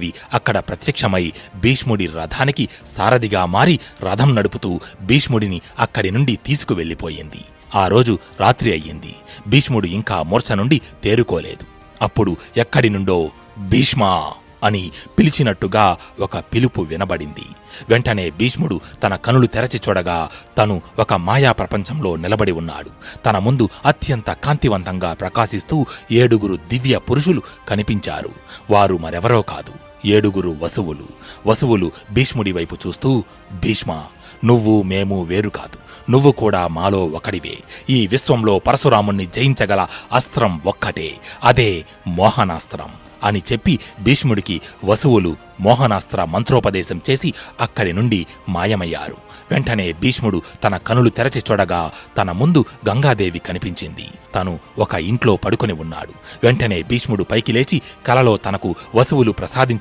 గంగాదేవి అక్కడ ప్రత్యక్షమై భీష్ముడి రథానికి సారథిగా మారి రథం నడుపుతూ భీష్ముడిని అక్కడి నుండి తీసుకువెళ్ళిపోయింది. ఆ రోజు రాత్రి అయ్యింది. భీష్ముడు ఇంకా మూర్ఛ నుండి తేరుకోలేదు. అప్పుడు ఎక్కడి నుండో భీష్మా అని పిలిచినట్టుగా ఒక పిలుపు వినబడింది. వెంటనే భీష్ముడు తన కనులు తెరచి చూడగా తను ఒక మాయా ప్రపంచంలో నిలబడి ఉన్నాడు. తన ముందు అత్యంత కాంతివంతంగా ప్రకాశిస్తూ 7 దివ్య పురుషులు కనిపించారు. వారు మరెవరో కాదు, 7 వసువులు. వసువులు భీష్ముడి వైపు చూస్తూ, భీష్మా, నువ్వు మేము వేరు కాదు, నువ్వు కూడా మాలో ఒకడివే. ఈ విశ్వంలో పరశురాముణ్ణి జయించగల అస్త్రం ఒక్కటే, అదే మోహనాస్త్రం అని చెప్పి భీష్ముడికి వసువులు మోహనాస్త్ర మంత్రోపదేశం చేసి అక్కడి నుండి మాయమయ్యారు. వెంటనే భీష్ముడు తన కనులు తెరచి చూడగా తన ముందు గంగాదేవి కనిపించింది. తను ఒక ఇంట్లో పడుకొని ఉన్నాడు. వెంటనే భీష్ముడు పైకి లేచి కలలో తనకు వసువులు ప్రసాదించిన